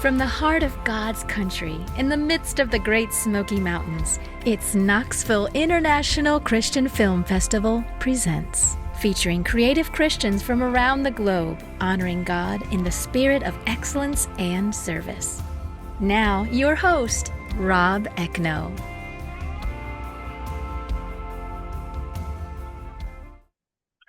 From the heart of God's country, in the midst of the Great Smoky Mountains, it's Knoxville International Christian Film Festival presents, featuring creative Christians from around the globe, honoring God in the spirit of excellence and service. Now, your host, Rob Ekno.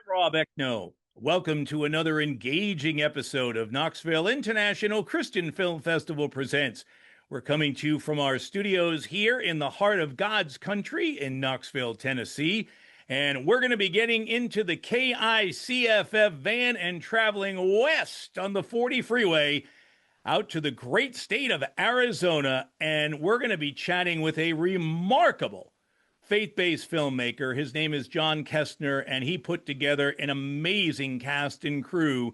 Rob Ekno. Welcome to another engaging episode of Knoxville International Christian Film Festival Presents. We're coming to you from our studios here in the heart of God's country in Knoxville, Tennessee. And we're going to be getting into the KICFF van and traveling west on the 40 freeway out to the great state of Arizona. And we're going to be chatting with a remarkable faith-based filmmaker. His name is John Kestner, and he put together an amazing cast and crew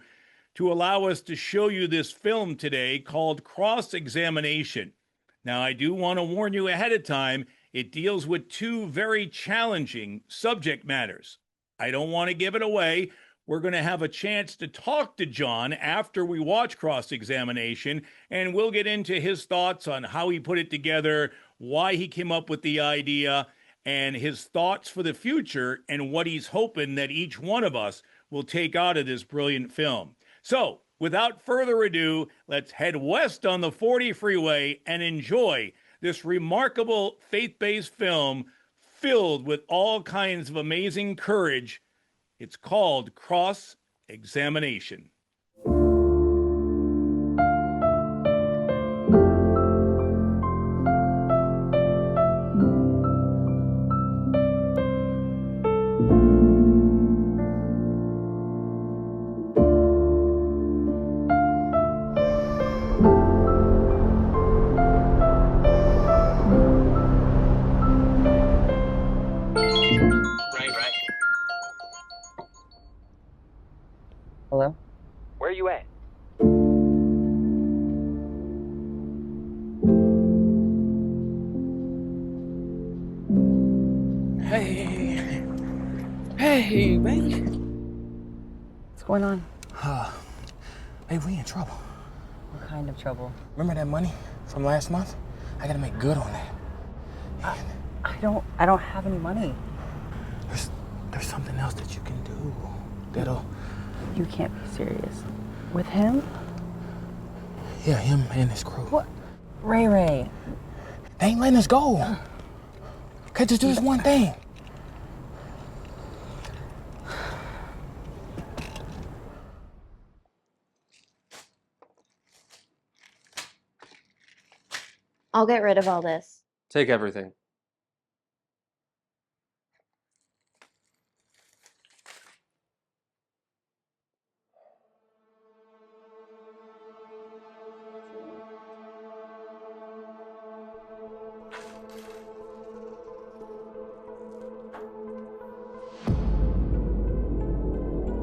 to allow us to show you this film today called Cross-Examination. Now, I do want to warn you ahead of time, it deals with two very challenging subject matters. I don't want to give it away. We're going to have a chance to talk to John after we watch Cross-Examination, and we'll get into his thoughts on how he put it together, why he came up with the idea, and his thoughts for the future and what he's hoping that each one of us will take out of this brilliant film. So, without further ado, let's head west on the 40 freeway and enjoy this remarkable faith-based film filled with all kinds of amazing courage. It's called Cross-Examination. Hello? Where are you at? Hey, baby. What's going on? Hey, we in trouble. What kind of trouble? Remember that money from last month? I gotta make good on that. I don't have any money. There's something else that you can do that'll... You can't be serious. With him? Yeah, him and his crew. What? Ray. They ain't letting us go. Can't just do this one thing. I'll get rid of all this. Take everything.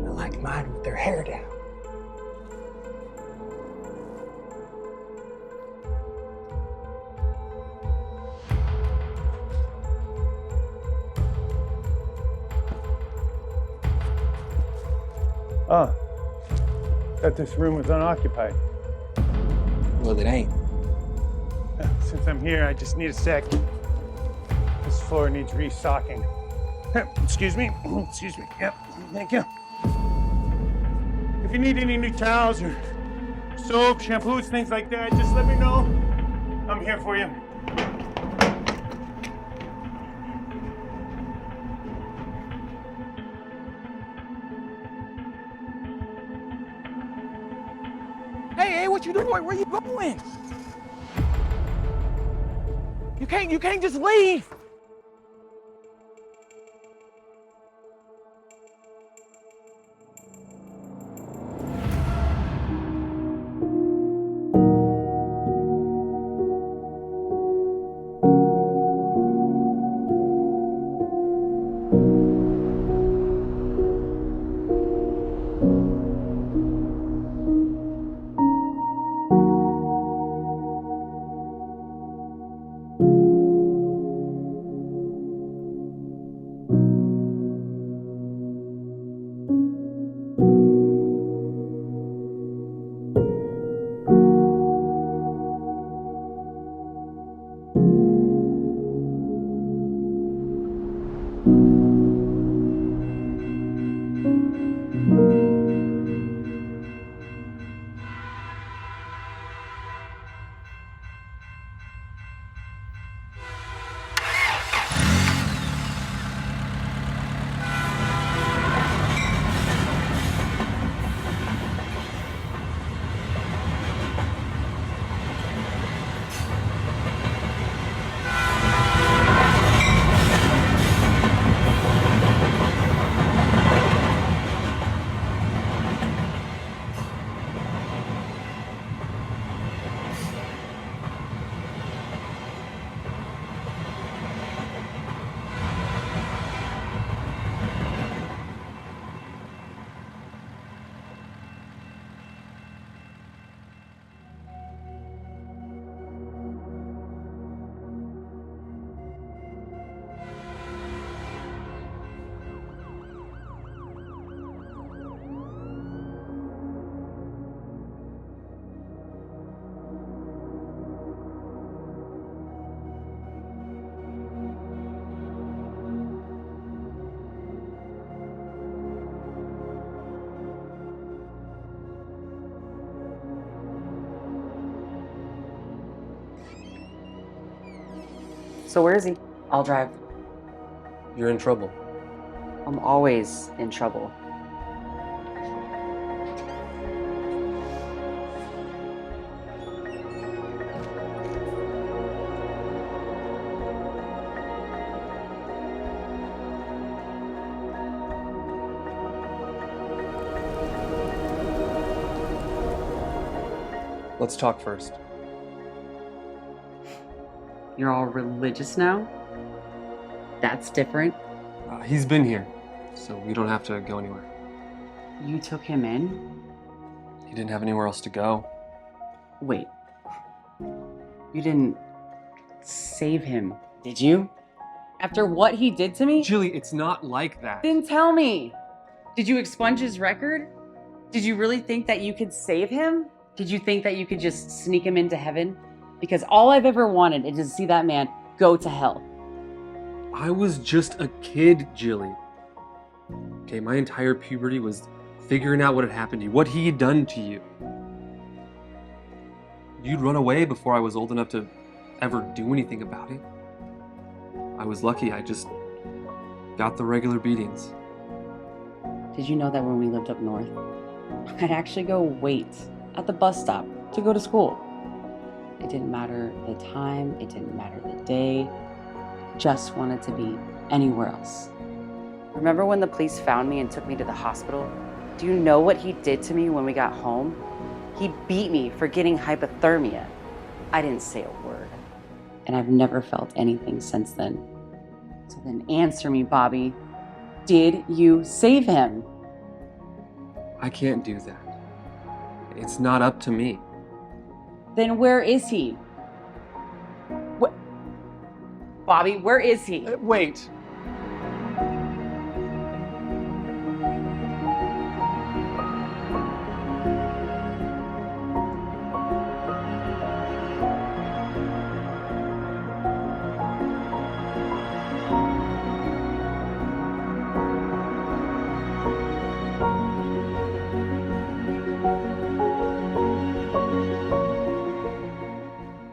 I like mine with their hair down. Oh, thought this room was unoccupied. Well, it ain't. Since I'm here, I just need a sec. This floor needs restocking. Excuse me. Excuse me. Yep. Thank you. If you need any new towels or soap, shampoos, things like that, just let me know. I'm here for you. Hey, what you doing? Where you going? You can't just leave. So where is he? I'll drive. You're in trouble. I'm always in trouble. Let's talk first. You're all religious now? That's different. He's been here, so we don't have to go anywhere. You took him in? He didn't have anywhere else to go. Wait. You didn't save him, did you? After what he did to me? Jilly, it's not like that. Then tell me. Did you expunge his record? Did you really think that you could save him? Did you think that you could just sneak him into heaven? Because all I've ever wanted is to see that man go to hell. I was just a kid, Jilly. Okay, my entire puberty was figuring out what had happened to you, what he had done to you. You'd run away before I was old enough to ever do anything about it. I was lucky, I just got the regular beatings. Did you know that when we lived up north, I'd actually go wait at the bus stop to go to school? It didn't matter the time, it didn't matter the day, just wanted to be anywhere else. Remember when the police found me and took me to the hospital? Do you know what he did to me when we got home? He beat me for getting hypothermia. I didn't say a word. And I've never felt anything since then. So then answer me, Bobby. Did you save him? I can't do that. It's not up to me. Then where is he? What? Bobby, where is he? Wait.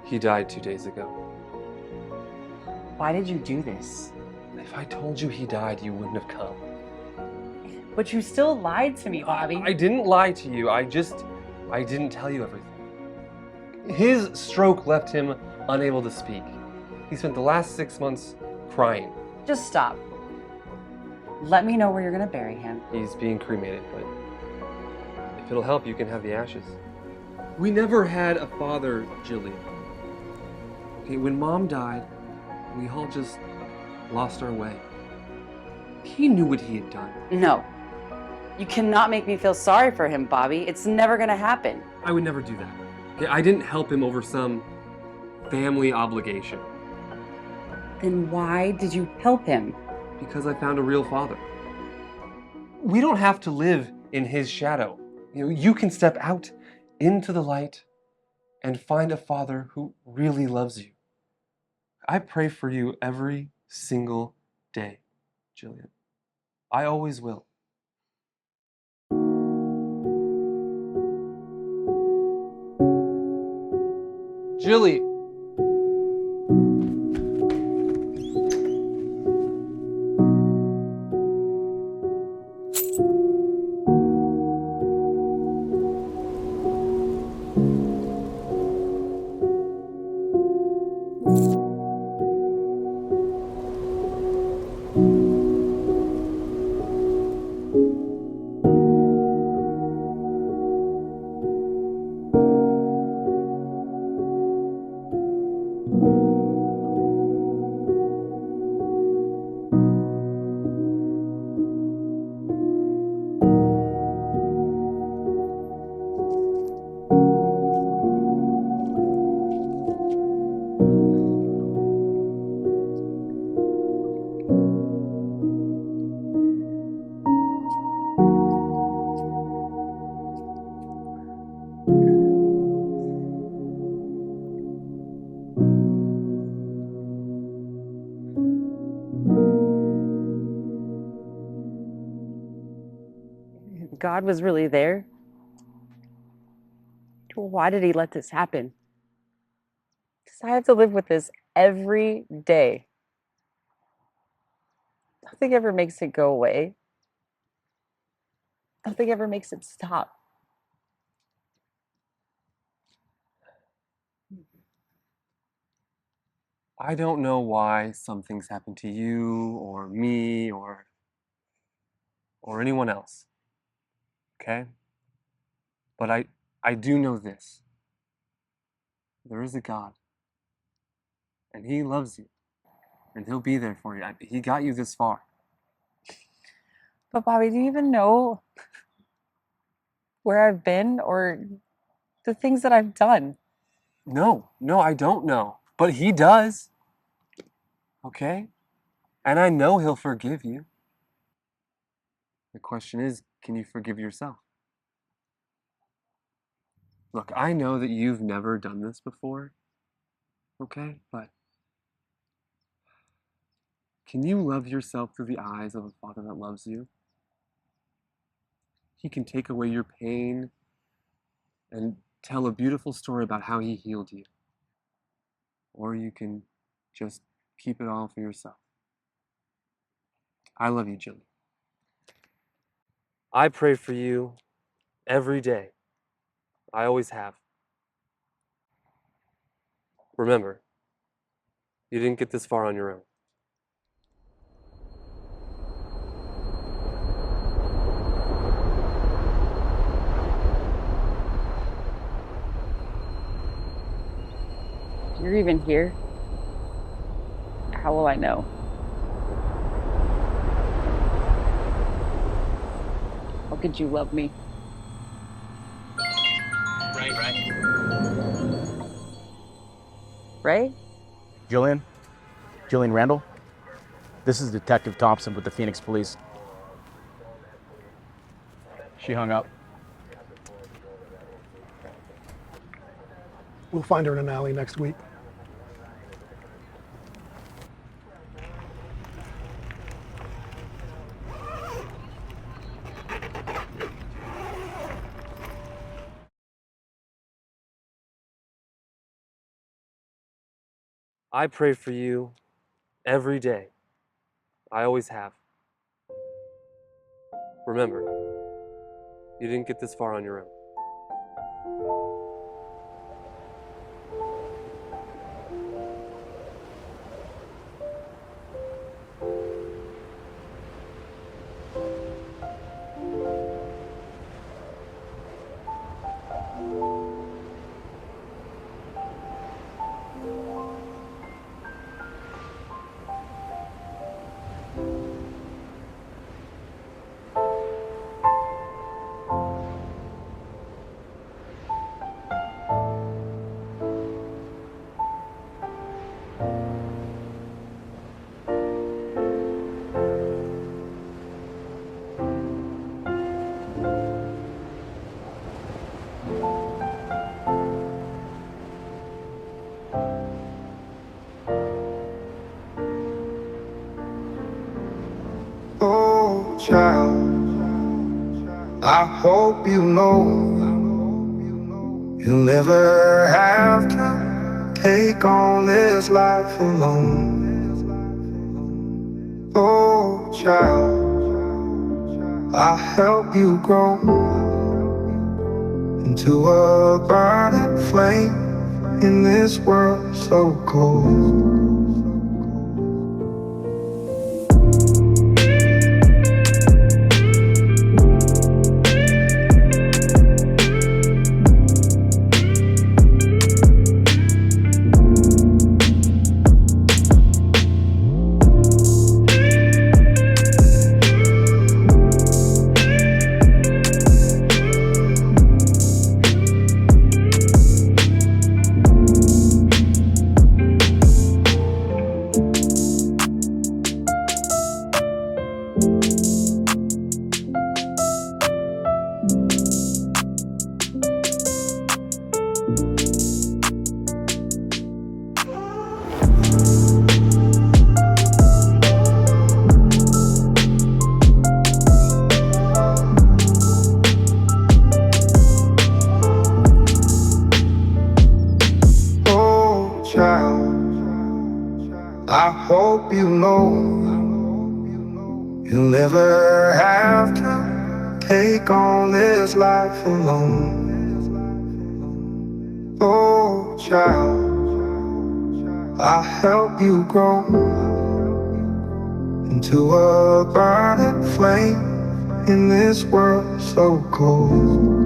He died 2 days ago. Why did you do this? If I told you he died, you wouldn't have come. But you still lied to me, Bobby. I didn't lie to you. I didn't tell you everything. His stroke left him unable to speak. He spent the last 6 months crying. Just stop. Let me know where you're gonna bury him. He's being cremated, but if it'll help, you can have the ashes. We never had a father, Jilly. Okay, when Mom died, we all just lost our way. He knew what he had done. No. You cannot make me feel sorry for him, Bobby. It's never gonna happen. I would never do that. Okay, I didn't help him over some family obligation. Then why did you help him? Because I found a real father. We don't have to live in his shadow. You can step out into the light and find a father who really loves you. I pray for you every single day, Jillian. I always will. Jilly. God was really there? Why did he let this happen? Does I have to live with this every day. Nothing ever makes it go away. Nothing ever makes it stop. I don't know why some things happen to you or me or anyone else. Okay? But I do know this. There is a God, and He loves you, and He'll be there for you. He got you this far. But Bobby, do you even know where I've been or the things that I've done? No, I don't know. But He does. Okay? And I know He'll forgive you. The question is, can you forgive yourself? Look, I know that you've never done this before. Okay? But can you love yourself through the eyes of a Father that loves you? He can take away your pain and tell a beautiful story about how He healed you. Or you can just keep it all for yourself. I love you, Jilly. I pray for you every day. I always have. Remember, you didn't get this far on your own. If you're even here, how will I know? How could you love me? Ray? Jillian Randall. This is Detective Thompson with the Phoenix Police. She hung up. We'll find her in an alley next week. I pray for you every day. I always have. Remember, you didn't get this far on your own. Oh, child, I hope you know you'll never have to take on this life alone. Oh, child, I'll help you grow into a burning flame in this world so cold. Oh, child, I hope you know you'll never have to take on this life alone. Oh, child, I'll help you grow into a burning flame in this world so cold.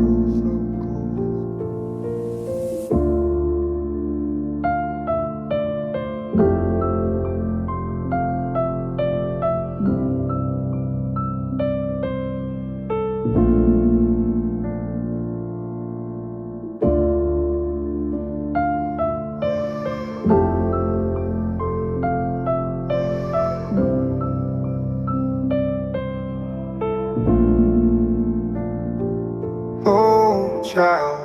Oh, child.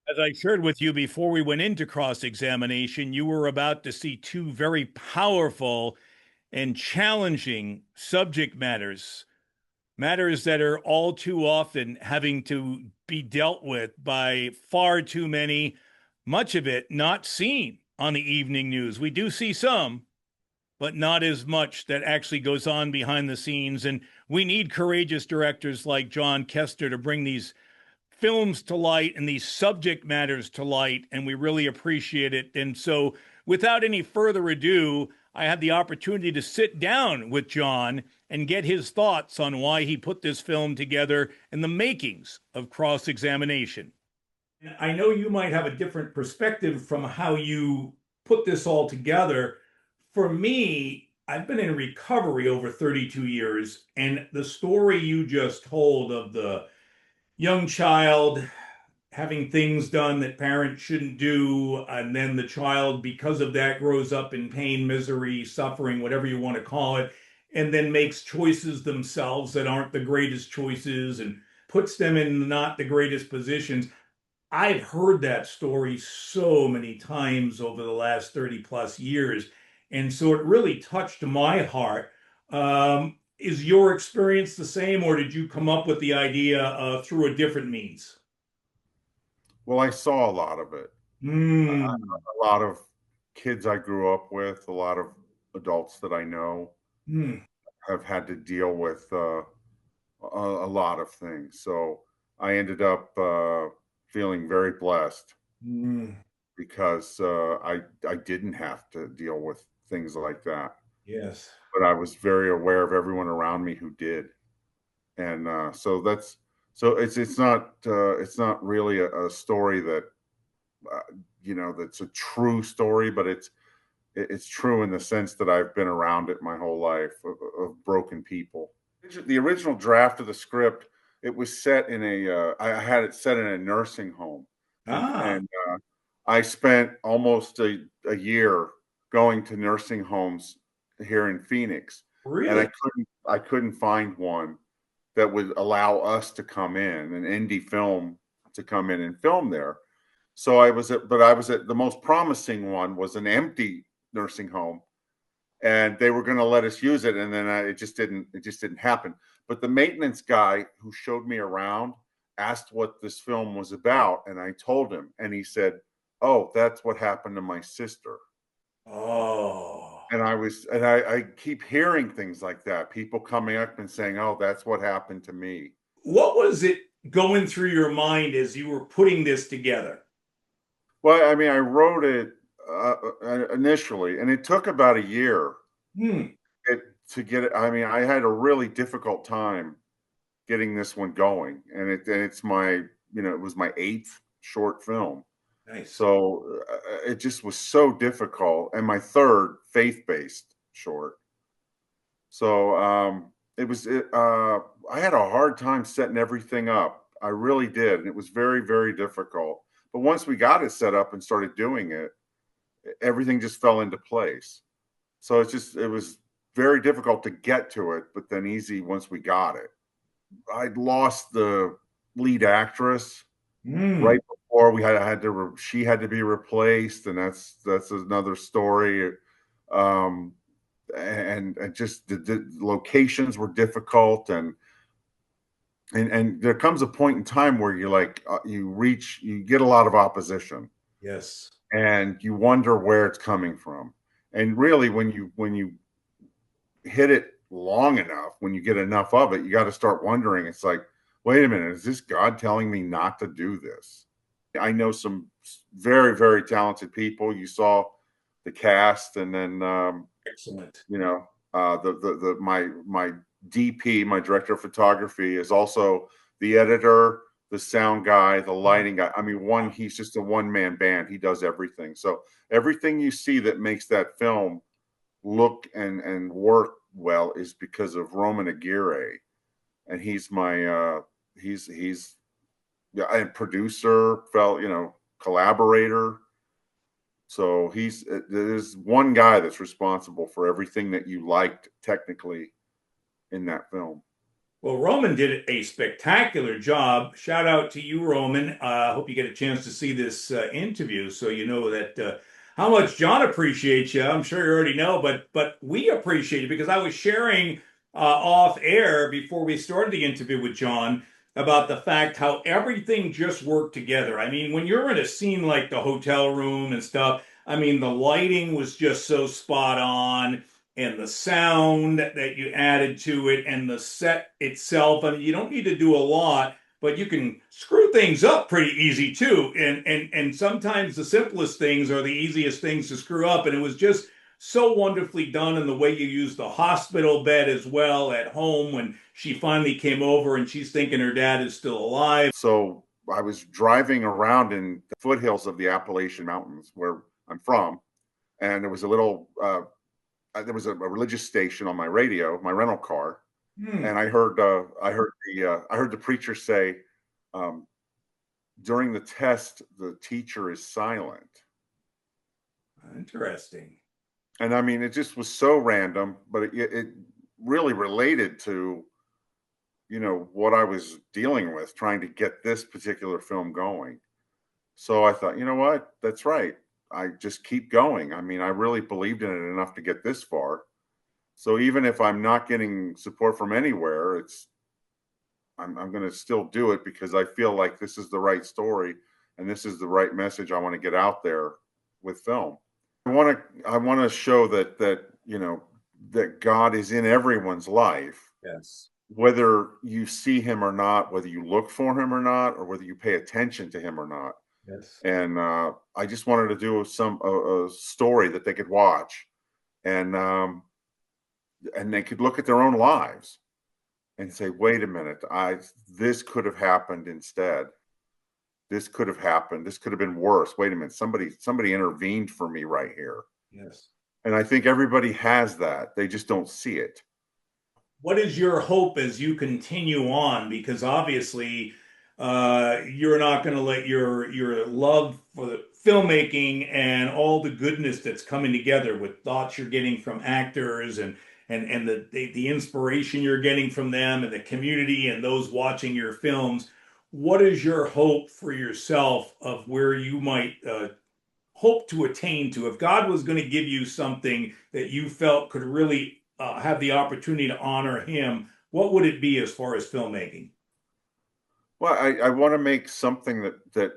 As I shared with you before we went into cross-examination, you were about to see two very powerful and challenging subject matters, matters that are all too often having to be dealt with by far too many, much of it not seen on the evening news. We do see some, but not as much that actually goes on behind the scenes. And we need courageous directors like John Kestner to bring these films to light and these subject matters to light, and we really appreciate it. And so, without any further ado, I had the opportunity to sit down with John and get his thoughts on why he put this film together and the makings of cross-examination. I know you might have a different perspective from how you put this all together. For me, I've been in recovery over 32 years, and the story you just told of the young child having things done that parents shouldn't do, and then the child, because of that, grows up in pain, misery, suffering, whatever you want to call it, and then makes choices themselves that aren't the greatest choices and puts them in not the greatest positions. I've heard that story so many times over the last 30 plus years. And so it really touched my heart. Is your experience the same, or did you come up with the idea through a different means? Well, I saw a lot of it. A lot of kids I grew up with, a lot of adults that I know Mm. have had to deal with a lot of things. So I ended up feeling very blessed Mm. because I didn't have to deal with things like that. Yes. But I was very aware of everyone around me who did, and it's not really a story that uh, that's a true story, but it's true in the sense that I've been around it my whole life of broken people. The original draft of the script, it was set in I had it set in a nursing home, Ah, and I spent almost a year going to nursing homes here in Phoenix, and really? I couldn't find one that would allow us to come in, an indie film to come in and film there. So I was at the most promising one was an empty nursing home, and they were going to let us use it, and then it just didn't happen. But the maintenance guy who showed me around asked what this film was about, and I told him, and he said, "Oh, that's what happened to my sister." Oh. And I keep hearing things like that, people coming up and saying, "Oh, that's what happened to me." What was it going through your mind as you were putting this together? Well, I mean, I wrote it initially, and it took about a year Hmm. to get it. I mean, I had a really difficult time getting this one going, and it's my it was my eighth short film, Nice. so it just was so difficult, and my third faith-based short. So I had a hard time setting everything up. I really did, and it was very, very difficult. But once we got it set up and started doing it, everything just fell into place. So it was very difficult to get to it, but then easy once we got it. I'd lost the lead actress Hmm. right before she had to be replaced, and that's another story. Um, and just the locations were difficult, and there comes a point in time where you're like you get a lot of opposition, Yes. and you wonder where it's coming from. And really, when you hit it long enough, when you get enough of it, you got to start wondering. It's like, wait a minute, is this God telling me not to do this? I know some very, very talented people. You saw the cast, and then Excellent. you know, the my DP, my director of photography, is also the editor, the sound guy, the lighting guy. I mean, he's just a one-man band. He does everything. So everything you see that makes that film look and work well is because of Roman Aguirre, and he's my he's yeah, and producer, collaborator. So there's one guy that's responsible for everything that you liked technically in that film. Well, Roman did a spectacular job. Shout out to you, Roman. I hope you get a chance to see this interview so you know that how much John appreciates you. I'm sure you already know, but we appreciate it because I was sharing off air before we started the interview with John about the fact how everything just worked together. I mean, when you're in a scene like the hotel room and stuff, I mean, the lighting was just so spot on and the sound that you added to it and the set itself. I mean, you don't need to do a lot, but you can screw things up pretty easy too. And sometimes the simplest things are the easiest things to screw up. And it was just so wonderfully done in the way you used the hospital bed as well at home when she finally came over and she's thinking her dad is still alive. So I was driving around in the foothills of the Appalachian Mountains where I'm from, and there was a religious station on my radio, my rental car, and I heard the preacher say, during the test, the teacher is silent. Interesting. And I mean, it just was so random, but it really related to, what I was dealing with, trying to get this particular film going. So I thought, you know what, that's right. I just keep going. I mean, I really believed in it enough to get this far. So even if I'm not getting support from anywhere, I'm going to still do it because I feel like this is the right story and this is the right message I want to get out there with film. I want to show that God is in everyone's life. Yes. Whether you see him or not, whether you look for him or not, or whether you pay attention to him or not. Yes. And I just wanted to do a story that they could watch, and they could look at their own lives and say, "Wait a minute, this could have happened instead. This could have happened. This could have been worse. Wait a minute, somebody intervened for me right here." Yes. And I think everybody has that. They just don't see it. What is your hope as you continue on? Because obviously, you're not going to let your love for the filmmaking and all the goodness that's coming together with thoughts you're getting from actors and the inspiration you're getting from them and the community and those watching your films. What is your hope for yourself of where you might hope to attain to? If God was going to give you something that you felt could really have the opportunity to honor him, what would it be as far as filmmaking? Well, I want to make something that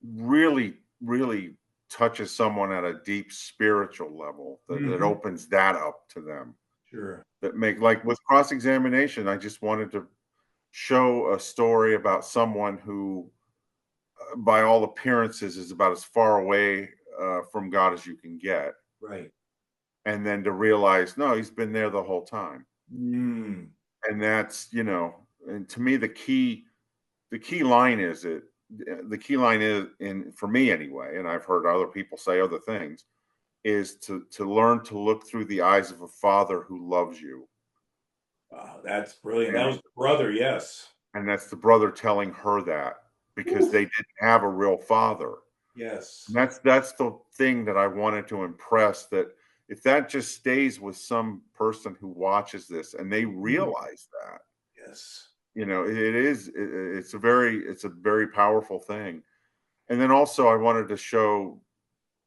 really, really touches someone at a deep spiritual level, that opens that up to them. Sure. That make, like with cross-examination, I just wanted to show a story about someone who, by all appearances, is about as far away from God as you can get. Right. And then to realize, no, he's been there the whole time. Mm. And that's, and to me, the key line is for me anyway, and I've heard other people say other things, is to learn to look through the eyes of a father who loves you. Wow, that's brilliant. That was the brother, yes. And that's the brother telling her that because they didn't have a real father. Yes. And that's the thing that I wanted to impress, that if that just stays with some person who watches this and they realize that, yes, it's a very powerful thing. And then also I wanted to show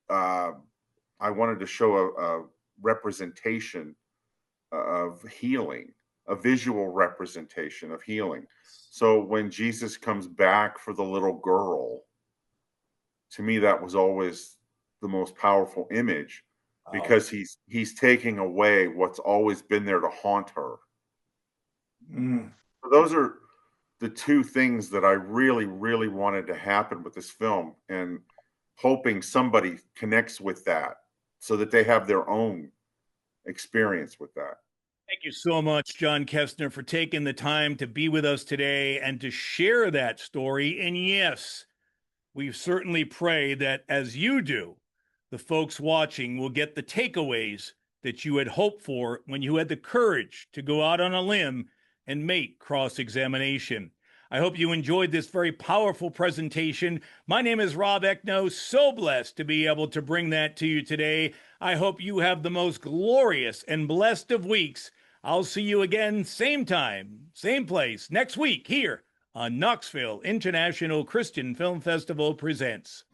a representation of healing, a visual representation of healing. So when Jesus comes back for the little girl to me, that was always the most powerful image, because he's taking away what's always been there to haunt her. So those are the two things that I really, really wanted to happen with this film, and hoping somebody connects with that so that they have their own experience with that. Thank you so much, John Kestner, for taking the time to be with us today and to share that story. And yes, we certainly pray that as you do, the folks watching will get the takeaways that you had hoped for when you had the courage to go out on a limb and make cross-examination. I hope you enjoyed this very powerful presentation. My name is Rob Ekno, so blessed to be able to bring that to you today. I hope you have the most glorious and blessed of weeks. I'll see you again, same time, same place, next week here on Knoxville International Christian Film Festival Presents.